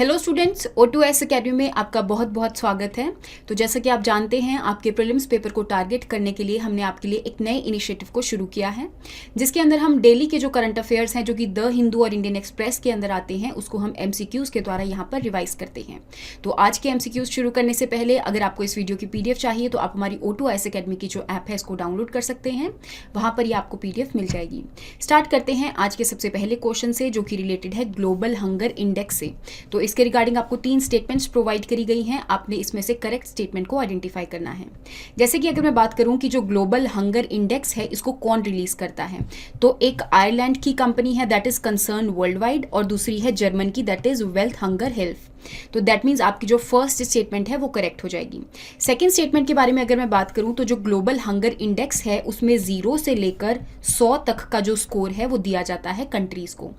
Hello students, O2S academy में आपका बहुत बहुत स्वागत है। तो जैसा कि आप जानते हैं, आपके प्रीलिम्स पेपर को टारगेट करने के लिए हमने आपके लिए एक नए इनिशिएटिव को शुरू किया है, जिसके अंदर हम डेली के जो करंट अफेयर्स हैं जो कि द हिंदू और इंडियन एक्सप्रेस के अंदर आते हैं, उसको हम MCQs के द्वारा यहाँ पर रिवाइज करते हैं। तो आज के MCQs शुरू करने से पहले अगर आपको इस वीडियो की PDF चाहिए तो आप हमारी O2S अकेडमी की जो ऐप है इसको डाउनलोड कर सकते हैं, वहाँ पर ये आपको PDF मिल जाएगी। स्टार्ट करते हैं आज के सबसे पहले क्वेश्चन से, जो कि रिलेटेड है ग्लोबल हंगर इंडेक्स से। तो इसके रिगार्डिंग आपको 3 स्टेटमेंट्स प्रोवाइड करी गई हैं, आपने इसमें से करेक्ट स्टेटमेंट को आइडेंटिफाई करना है। जैसे कि अगर मैं बात करूं कि जो ग्लोबल हंगर इंडेक्स है इसको कौन रिलीज करता है, तो एक आयरलैंड की कंपनी है that is concern world wide, और दूसरी है जर्मन की that is wealth hunger health. तो दैट मीन्स आपकी जो फर्स्ट स्टेटमेंट है वो करेक्ट हो जाएगी। सेकेंड स्टेटमेंट के बारे में अगर मैं बात करूं तो जो ग्लोबल हंगर इंडेक्स है उसमें 0 से लेकर 100 तक का जो स्कोर है वो दिया जाता है कंट्रीज को,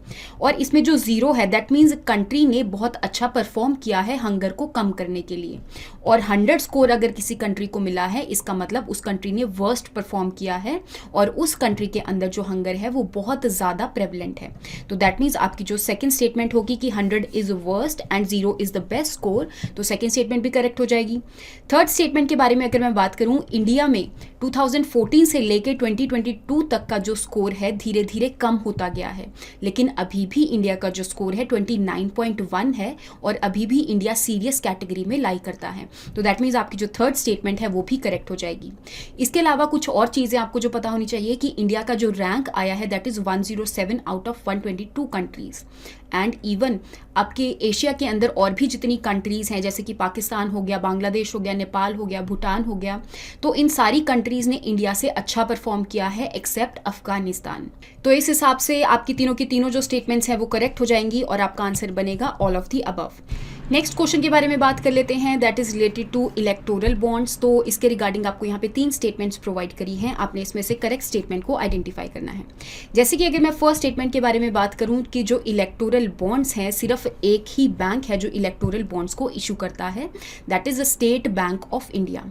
और इसमें जो 0 है दैट मीन्स कंट्री ने बहुत अच्छा परफॉर्म किया है हंगर को कम करने के लिए, और 100 स्कोर अगर किसी कंट्री को मिला है इसका मतलब उस कंट्री ने वर्स्ट परफॉर्म किया है और उस कंट्री के अंदर जो हंगर है वो बहुत ज़्यादा प्रेवलेंट है। तो दैट मीन्स आपकी जो सेकेंड स्टेटमेंट होगी कि 100 is worst and 0 is the best score, तो सेकेंड स्टेटमेंट भी करेक्ट हो जाएगी। थर्ड स्टेटमेंट के बारे में अगर मैं बात करूं, इंडिया में 2014 से लेकर 2022 तक का जो स्कोर है धीरे धीरे कम होता गया है, लेकिन अभी भी इंडिया का जो स्कोर है 29.1 है और अभी भी इंडिया सीरियस कैटेगरी में लाई करता है। तो दैट मीन्स आपकी जो थर्ड स्टेटमेंट है वो भी करेक्ट हो जाएगी। इसके अलावा कुछ और चीज़ें आपको जो पता होनी चाहिए कि इंडिया का जो रैंक आया है that is 107 out of 122 countries, and even आपके एशिया के अंदर और भी जितनी कंट्रीज़ हैं जैसे कि पाकिस्तान हो गया, बांग्लादेश हो गया, नेपाल हो गया, भूटान हो गया, तो इन सारी कंट्रीज़ ने इंडिया से अच्छा परफॉर्म किया है एक्सेप्ट अफगानिस्तान। तो इस हिसाब से आपकी तीनों की तीनों जो स्टेटमेंट्स हैं वो करेक्ट हो जाएंगी और आपका आंसर बनेगा all of the above. Next question के बारे में बात कर लेते हैं, that is related to electoral bonds. तो इसके रिगार्डिंग आपको यहाँ पे 3 स्टेटमेंट्स प्रोवाइड करी हैं, आपने इसमें से करेक्ट स्टेटमेंट को आइडेंटिफाई करना है। जैसे कि अगर मैं फर्स्ट स्टेटमेंट के बारे में बात करूँ कि जो इलेक्टोरल बॉन्ड्स हैं सिर्फ एक ही बैंक है जो इलेक्टोरल बॉन्ड्स को इशू करता है, that is the state bank of India.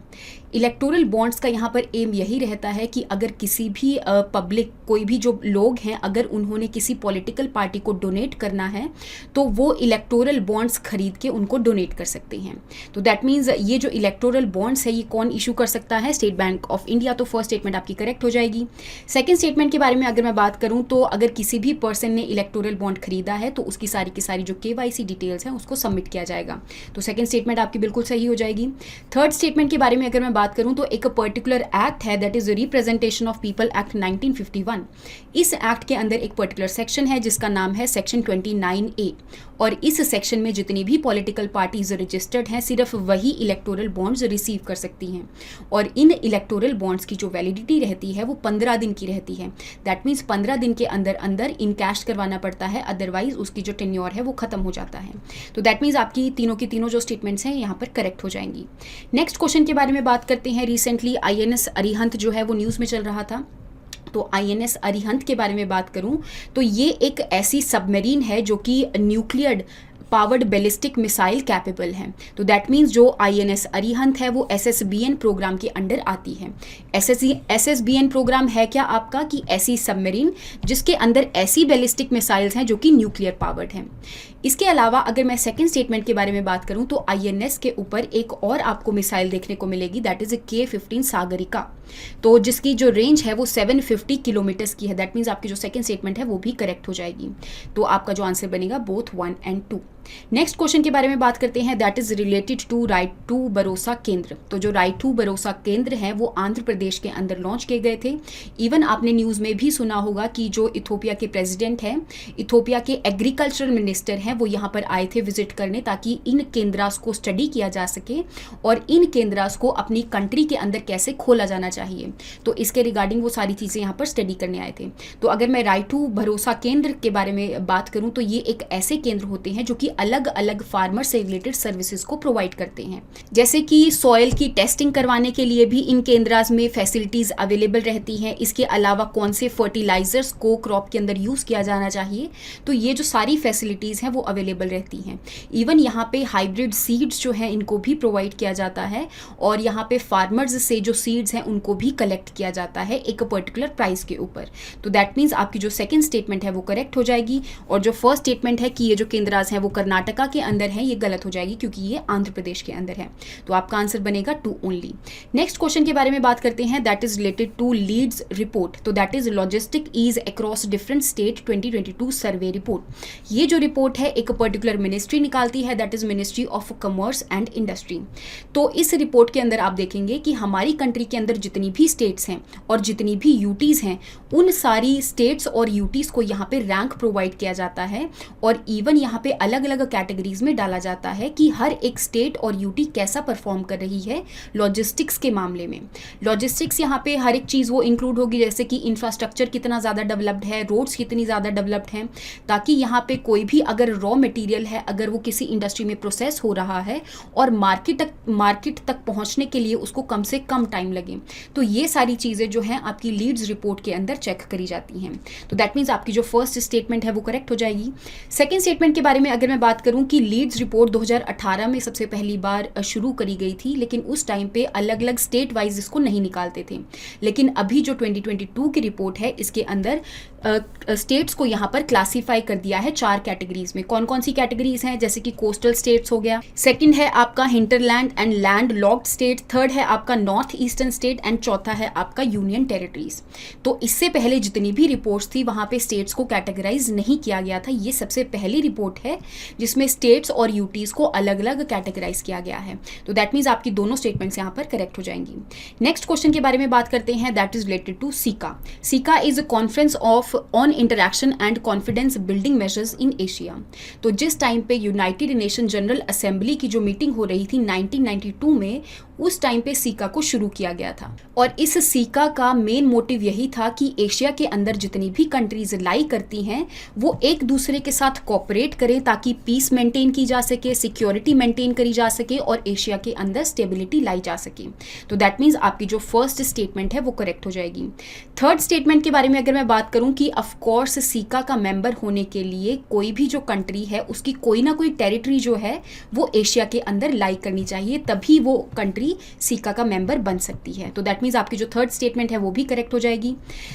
Electoral bonds का यहाँ पर एम यही रहता है कि अगर किसी भी पब्लिक कोई भी जो लोग हैं अगर उन्होंने किसी पॉलिटिकल पार्टी को डोनेट करना है तो वो इलेक्टोरल बॉन्ड्स खरीद के उनको डोनेट कर सकते हैं। तो दैट मीन्स ये जो इलेक्टोरल बॉन्ड्स है ये कौन इशू कर सकता है, स्टेट बैंक ऑफ इंडिया। तो फर्स्ट स्टेटमेंट आपकी करेक्ट हो जाएगी। सेकेंड स्टेटमेंट के बारे में अगर मैं बात करूँ तो अगर किसी भी पर्सन ने इलेक्टोरल बॉन्ड खरीदा है तो उसकी सारी की सारी जो KYC डिटेल्स हैं उसको सबमिट किया जाएगा। तो सेकेंड स्टेटमेंट आपकी बिल्कुल सही हो जाएगी। थर्ड स्टेटमेंट के बारे में अगर मैं बात करूं तो एक पर्टिकुलर एक्ट है that is representation of people act 1951। इस एक्ट के अंदर एक पर्टिकुलर सेक्शन है जिसका नाम है सेक्शन 29A, और इस सेक्शन में जितनी भी पॉलिटिकल पार्टीज रजिस्टर्ड हैं सिर्फ वही इलेक्टोरल बॉन्ड्स रिसीव कर सकती हैं, और इन इलेक्टोरल बॉन्ड्स की जो वैलिडिटी रहती है वो 15 दिन की रहती है। दैट मीन्स 15 दिन के अंदर अंदर इनकैश करवाना पड़ता है, अदरवाइज उसकी जो टेन्योर है वो खत्म हो जाता है। तो दैट मीन्स आपकी तीनों की तीनों जो स्टेटमेंट्स हैं यहाँ पर करेक्ट हो जाएंगी। नेक्स्ट क्वेश्चन के बारे में बात करते हैं। रिसेंटली INS अरिहंत जो है वो न्यूज़ में चल रहा था, तो INS अरिहंत के बारे में बात करूं तो ये एक ऐसी सबमरीन है जो कि nuclear powered ballistic missile capable हैं। तो दैट मीन्स जो INS अरिहंत है वो SSBN प्रोग्राम के अंडर आती है। SSBN प्रोग्राम है क्या आपका कि ऐसी सबमरीन जिसके अंदर ऐसी बैलिस्टिक मिसाइल्स हैं जो कि न्यूक्लियर पावर्ड हैं। इसके अलावा अगर मैं सेकंड स्टेटमेंट के बारे में बात करूं तो INS के ऊपर एक और आपको मिसाइल देखने को मिलेगी दैट इज K-15 सागरिका, तो जिसकी जो रेंज है वो 750 किलोमीटर्स की है। दैट मीन्स आपकी जो सेकंड स्टेटमेंट है वो भी करेक्ट हो जाएगी। तो आपका जो आंसर बनेगा बोथ 1 और 2। नेक्स्ट क्वेश्चन के बारे में बात करते हैं, that is related to right to भरोसा केंद्र। तो जो राइट टू भरोसा केंद्र है वो आंध्र प्रदेश के अंदर लॉन्च किए गए थे। इवन आपने न्यूज़ में भी सुना होगा कि जो इथोपिया के प्रेसिडेंट हैं, इथोपिया के एग्रीकल्चरल मिनिस्टर हैं, वो यहाँ पर आए थे विजिट करने ताकि इन केंद्रास को स्टडी किया जा सके और इन केंद्रास को अपनी कंट्री के अंदर कैसे खोला जाना चाहिए। तो इसके रिगार्डिंग वो सारी चीज़ें यहाँ पर स्टडी करने आए थे। तो अगर मैं राइट टू भरोसा केंद्र के बारे में बात करूँ तो ये एक ऐसे केंद्र होते हैं जो कि अलग अलग फार्मर से रिलेटेड सर्विसेज को प्रोवाइड करते हैं, जैसे कि सॉइल की टेस्टिंग करवाने के लिए भी इन केंद्रास में फैसिलिटीज अवेलेबल रहती हैं। इसके अलावा कौन से फर्टिलाइजर्स को क्रॉप के अंदर यूज किया जाना चाहिए, तो ये जो सारी फैसिलिटीज हैं वो वो अवेलेबल रहती हैं। इवन यहाँ पे हाइब्रिड सीड्स जो हैं इनको भी प्रोवाइड किया जाता है और यहाँ पे फार्मर्स से जो सीड्स हैं उनको भी कलेक्ट किया जाता है एक पर्टिकुलर प्राइस के ऊपर। तो दैट मीन्स आपकी जो सेकंड स्टेटमेंट है वो करेक्ट हो जाएगी और जो फर्स्ट स्टेटमेंट है कि ये जो केंद्राज हैं वो कर्नाटका के अंदर है, ये गलत हो जाएगी क्योंकि ये आंध्र प्रदेश के अंदर है। तो आपका आंसर बनेगा 2 ओनली। नेक्स्ट क्वेश्चन के बारे में बात करते हैं, that is related to LEADS report. तो that is logistic ease across different state 2022 survey report. ये जो रिपोर्ट है एक पर्टिकुलर मिनिस्ट्री निकालती है, that is ministry of commerce and industry. तो इस रिपोर्ट के अंदर आप देखेंगे कि हमारी कंट्री के अंदर जितनी भी स्टेट्स हैं और जितनी भी यूटीज़ हैं उन सारी स्टेट्स और यूटीज़ को यहाँ पे रैंक प्रोवाइड किया जाता है और इवन यहाँ पे अलग अलग कैटेगरीज में डाला जाता है कि हर एक स्टेट और यूटी कैसा परफॉर्म कर रही है लॉजिस्टिक्स के मामले में। लॉजिस्टिक्स यहाँ पे हर एक चीज़ वो इंक्लूड होगी, जैसे कि इंफ्रास्ट्रक्चर कितना ज़्यादा डेवलप्ड है, रोड्स कितनी ज़्यादा डेवलप्ड हैं, ताकि यहाँ पे कोई भी अगर रॉ मटेरियल है अगर वो किसी इंडस्ट्री में प्रोसेस हो रहा है और मार्केट तक पहुँचने के लिए उसको कम से कम टाइम लगे, तो ये सारी चीज़ें जो हैं आपकी लीड्स रिपोर्ट के अंदर चेक करी जाती हैं। तो दैट मीन्स आपकी जो फर्स्ट स्टेटमेंट है वो करेक्ट हो जाएगी। सेकेंड स्टेटमेंट के बारे में अगर मैं बात करूं कि लीड्स रिपोर्ट 2018 में सबसे पहली बार शुरू करी गई थी, लेकिन उस टाइम पे अलग अलग स्टेट वाइज इसको नहीं निकालते थे। लेकिन अभी जो 2022 की रिपोर्ट है इसके अंदर स्टेट्स को यहाँ पर क्लासीफाई कर दिया है 4 कैटेगरीज में। कौन कौन सी कैटेगरीज हैं, जैसे कि कोस्टल स्टेट्स हो गया, सेकंड है आपका hinterland and land locked state, third है आपका नॉर्थ ईस्टर्न स्टेट एंड चौथा है आपका यूनियन टेरिटरीज। तो इससे पहले जितनी भी रिपोर्ट्स थी वहाँ पे स्टेट्स को कैटेगराइज नहीं किया गया था। ये सबसे पहली रिपोर्ट है जिसमें स्टेट्स और यूटीज़ को अलग अलग कैटेगराइज किया गया है। तो दैट मीन्स आपकी दोनों स्टेटमेंट्स यहाँ पर करेक्ट हो जाएंगी। नेक्स्ट क्वेश्चन के बारे में बात करते हैं, that is related to CICA. CICA is a conference of on interaction and confidence building measures in Asia. तो जिस टाइम पे यूनाइटेड नेशन जनरल असेंबली की जो मीटिंग हो रही थी 1992 में, उस टाइम पे सीका को शुरू किया गया था और इस सीका का मेन मोटिव यही था कि एशिया के अंदर जितनी भी कंट्रीज लाई करती हैं वो एक दूसरे के साथ कोऑपरेट करें ताकि पीस मेंटेन की जा सके, सिक्योरिटी मेंटेन करी जा सके और एशिया के अंदर स्टेबिलिटी लाई जा सके। तो दैट मीन्स आपकी जो फर्स्ट स्टेटमेंट है वो करेक्ट हो जाएगी। थर्ड स्टेटमेंट के बारे में अगर मैं बात करूं कि ऑफकोर्स सीका का मेंबर होने के लिए कोई भी जो कंट्री है उसकी कोई ना कोई टेरिटरी जो है वो एशिया के अंदर लाई करनी चाहिए, तभी वो कंट्री सीका का मेंबर बन सकती है। तो दैट मीन्स आपकी जो थर्ड स्टेटमेंट है वो भी करेक्ट हो जाएगी।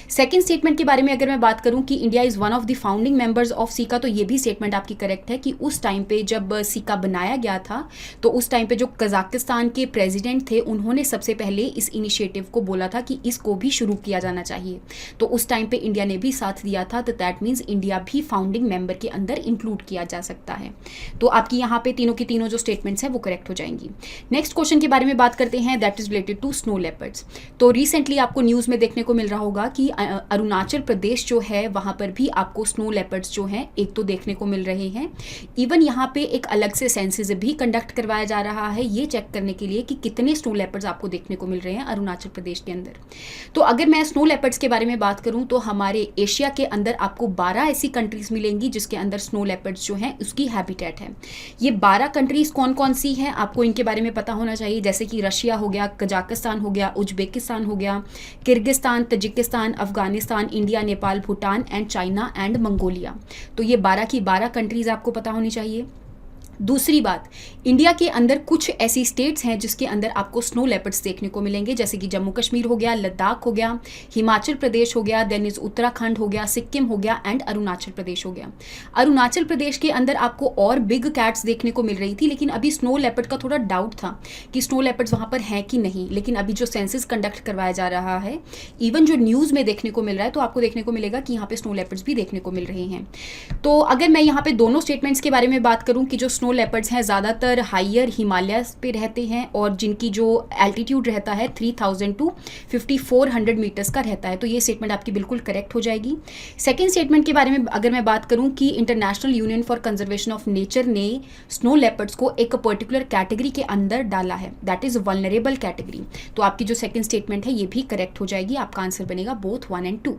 सेकंड स्टेटमेंट के बारे में अगर मैं बात करूं कि India is one of the founding members of caeca, तो ये भी स्टेटमेंट आपकी करेक्ट है कि उस टाइम पे जब सीका बनाया गया था तो उस टाइम पे जो कजाकिस्तान के प्रेसिडेंट थे उन्होंने सबसे पहले इस इनिशिएटिव को बोला था कि इसको भी शुरू किया जाना चाहिए। तो उस टाइम पे इंडिया ने भी साथ दिया था, तो दैट मीन्स इंडिया भी फाउंडिंग मेंबर के अंदर इंक्लूड किया जा सकता है। तो आपकी यहाँ पे तीनों की तीनों जो स्टेटमेंट्स हैं वो करेक्ट हो जाएंगी। नेक्स्ट क्वेश्चन के बारे में बात करते हैं, that is related to snow leopards. तो रिसेंटली आपको न्यूज़ में देखने को मिल रहा होगा कि अरुणाचल प्रदेश जो है वहाँ पर भी आपको स्नो लेपर्ड्स जो हैं एक तो देखने को मिल रहे हैं। इवन यहाँ पे एक अलग से सेंसस भी कंडक्ट करवाया जा रहा है ये चेक करने के लिए कि कितने स्नो लेपर्ड्स आपको देखने को मिल रहे हैं अरुणाचल प्रदेश के अंदर। तो अगर मैं स्नो लेपर्ड्स के बारे में बात करूँ तो हमारे एशिया के अंदर आपको 12 ऐसी कंट्रीज मिलेंगी जिसके अंदर स्नो लेपर्ड्स जो हैं उसकी हैबिटेट है। ये 12 कंट्रीज कौन कौन सी हैं आपको इनके बारे में पता होना चाहिए, जैसे कि रशिया हो गया, कजाकिस्तान हो गया, उज्बेकिस्तान हो गया, Kyrgyzstan, Tajikistan, Afghanistan, India, Nepal, Bhutan and China and Mongolia. तो ये 12 की 12 कंट्रीज आपको पता होनी चाहिए। दूसरी बात, इंडिया के अंदर कुछ ऐसी स्टेट्स हैं जिसके अंदर आपको स्नो लेपर्ड्स देखने को मिलेंगे, जैसे कि जम्मू कश्मीर हो गया, लद्दाख हो गया, हिमाचल प्रदेश हो गया, देन इज उत्तराखंड हो गया, सिक्किम हो गया एंड अरुणाचल प्रदेश हो गया। अरुणाचल प्रदेश के अंदर आपको और बिग कैट्स देखने को मिल रही थी, लेकिन अभी स्नो लेपर्ड का थोड़ा डाउट था कि स्नो लेपर्ड्स वहाँ पर हैं कि नहीं। लेकिन अभी जो सेंसस कंडक्ट करवाया जा रहा है, इवन जो न्यूज़ में देखने को मिल रहा है, तो आपको देखने को मिलेगा कि यहाँ पे स्नो लेपर्ड्स भी देखने को मिल रहे हैं। तो अगर मैं यहाँ पे दोनों स्टेटमेंट्स के बारे में बात करूँ कि जो स्नो लेपर्ड्स हैं ज़्यादातर हायर हिमालयस पे रहते हैं और जिनकी जो एल्टीट्यूड रहता है 3000 टू 5400 मीटर्स का रहता है, तो ये स्टेटमेंट आपकी बिल्कुल करेक्ट हो जाएगी। सेकेंड स्टेटमेंट के बारे में अगर मैं बात करूं कि international union for conservation of nature ने स्नो लेपर्ड्स को एक पर्टिकुलर कैटेगरी के अंदर डाला है, दैट इज वल्नरेबल कैटेगरी। तो आपकी जो सेकेंड स्टेटमेंट है ये भी करेक्ट हो जाएगी, आपका आंसर बनेगा बोथ 1 एंड 2।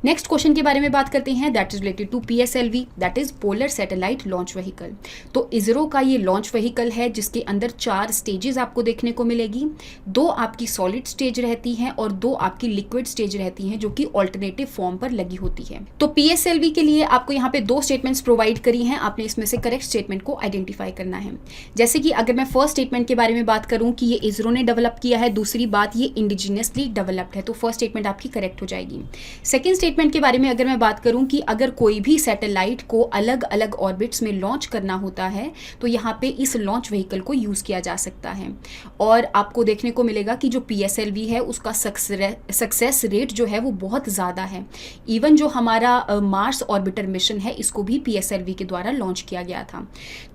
नेक्स्ट क्वेश्चन के बारे में बात करते हैं, that is related to PSLV, that is polar satellite launch vehicle. तो इसरो का ये लॉन्च व्हीकल है जिसके अंदर 4 स्टेजेस आपको देखने को मिलेगी। 2 आपकी सॉलिड स्टेज रहती हैं और 2 आपकी लिक्विड स्टेज रहती हैं जो कि ऑल्टरनेटिव फॉर्म पर लगी होती है। तो पीएसएलवी के लिए आपको यहाँ पे 2 स्टेटमेंट्स प्रोवाइड करी हैं, आपने इसमें से करेक्ट स्टेटमेंट को आइडेंटिफाई करना है। जैसे कि अगर मैं फर्स्ट स्टेटमेंट के बारे में बात करूं कि ये इसरो ने डेवलप किया है, दूसरी बात ये इंडिजिनियसली डेवलप्ड है, तो फर्स्ट स्टेटमेंट आपकी करेक्ट हो जाएगी। सेकेंड स्टेटमेंट के बारे में अगर मैं बात करूं कि अगर कोई भी सैटेलाइट को अलग अलग ऑर्बिट्स में लॉन्च करना होता है तो यहाँ पे इस लॉन्च व्हीकल को यूज किया जा सकता है। और आपको देखने को मिलेगा कि जो पीएसएलवी है उसका सक्सेस रेट जो है वो बहुत ज़्यादा है। इवन जो हमारा मार्स ऑर्बिटर मिशन है इसको भी पीएसएलवी के द्वारा लॉन्च किया गया था।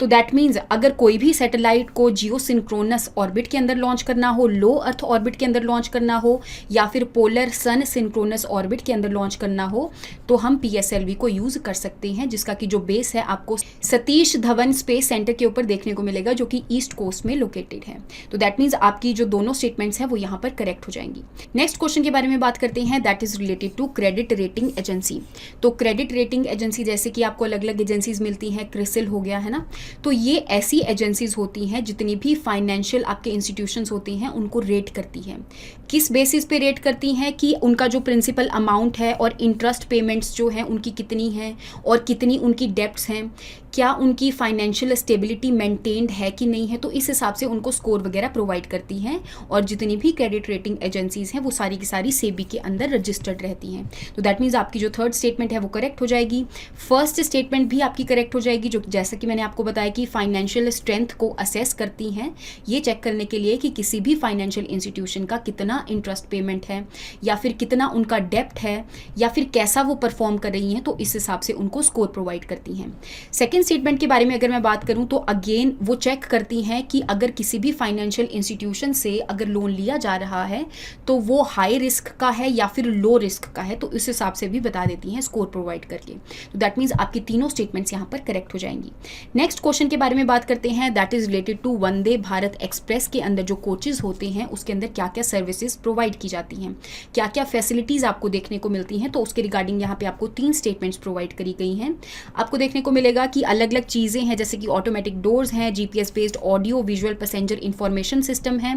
तो दैट मीन्स अगर कोई भी सैटेलाइट को जियोसिंक्रोनस ऑर्बिट के अंदर लॉन्च करना हो, लो अर्थ ऑर्बिट के अंदर लॉन्च करना हो या फिर पोलर सन सिंक्रोनस ऑर्बिट के अंदर लॉन्च करना हो तो हम पीएसएलवी को यूज कर सकते हैं, जिसका कि जो बेस है आपको सतीश धवन स्पेस सेंटर के ऊपर देखने को मिलेगा जो कि ईस्ट कोस्ट में लोकेटेड है। तो दैट मीन्स आपकी जो दोनों स्टेटमेंट्स हैं वो यहाँ पर करेक्ट हो जाएंगी। नेक्स्ट क्वेश्चन के बारे में बात करते हैं, that is related to credit rating agency. तो क्रेडिट रेटिंग एजेंसी जैसे कि आपको अलग अलग एजेंसीज मिलती हैं, क्रिसिल हो गया है ना, तो ये ऐसी एजेंसीज होती हैं जितनी भी फाइनेंशियल आपके इंस्टीट्यूशंस होती हैं उनको रेट करती हैं। किस बेसिस पे रेट करती हैं कि उनका जो प्रिंसिपल अमाउंट है और इंटरेस्ट पेमेंट्स जो हैं उनकी कितनी हैं और कितनी उनकी डेब्ट्स हैं, क्या उनकी फाइनेंशियल स्टेबिलिटी मेंटेन्ड है कि नहीं है, तो इस हिसाब से उनको स्कोर वगैरह प्रोवाइड करती हैं। और जितनी भी क्रेडिट रेटिंग एजेंसीज हैं वो सारी की सारी सेबी के अंदर रजिस्टर्ड रहती हैं। तो दैट मीन्स आपकी जो थर्ड स्टेटमेंट है वो करेक्ट हो जाएगी। फर्स्ट स्टेटमेंट भी आपकी करेक्ट हो जाएगी, जो जैसा कि मैंने आपको बताया कि फाइनेंशियल स्ट्रेंथ को असेस करती हैं, ये चेक करने के लिए कि किसी भी फाइनेंशियल इंस्टीट्यूशन का कितना इंटरेस्ट पेमेंट है या फिर कितना उनका डेप्ट है या फिर कैसा वो परफॉर्म कर रही हैं, तो इस हिसाब से उनको स्कोर प्रोवाइड करती हैं। सेकेंड स्टेटमेंट के बारे में अगर मैं बात करूं तो अगेन वो चेक करती हैं कि अगर किसी भी फाइनेंशियल इंस्टीट्यूशन से अगर लोन लिया जा रहा है तो वो हाई रिस्क का है या फिर लो रिस्क का है, तो इस हिसाब से भी बता देती हैं स्कोर प्रोवाइड करके। तो दैट मीन्स आपकी तीनों स्टेटमेंट्स यहाँ पर करेक्ट हो जाएंगी। नेक्स्ट क्वेश्चन के बारे में बात करते हैं, that is related to Vande Bharat Express के अंदर जो कोचेज होते हैं उसके अंदर क्या क्या सर्विसेज प्रोवाइड की जाती हैं, क्या क्या फैसिलिटीज आपको देखने को मिलती हैं, तो उसके रिगार्डिंग यहाँ पे आपको 3 स्टेटमेंट्स प्रोवाइड करी गई हैं। आपको देखने को मिलेगा कि अलग अलग चीज़ें हैं जैसे कि ऑटोमेटिक डोर्स हैं, GPS based audio visual passenger information system है,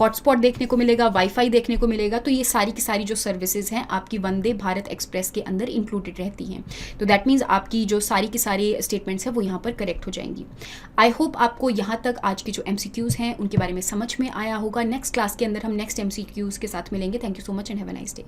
हॉटस्पॉट देखने को मिलेगा, वाईफाई देखने को मिलेगा। तो ये सारी की सारी जो सर्विसेज हैं आपकी वंदे भारत एक्सप्रेस के अंदर इंक्लूडेड रहती हैं। तो दैट मीन्स आपकी जो सारी की सारी स्टेटमेंट्स हैं वो यहाँ पर करेक्ट हो जाएंगी। आई होप आपको यहाँ तक आज की जो एमसीक्यूज़ हैं उनके बारे में समझ में आया होगा। नेक्स्ट क्लास के अंदर हम नेक्स्ट एमसीक्यूज़ के साथ मिलेंगे। Thank you so much and have a nice day.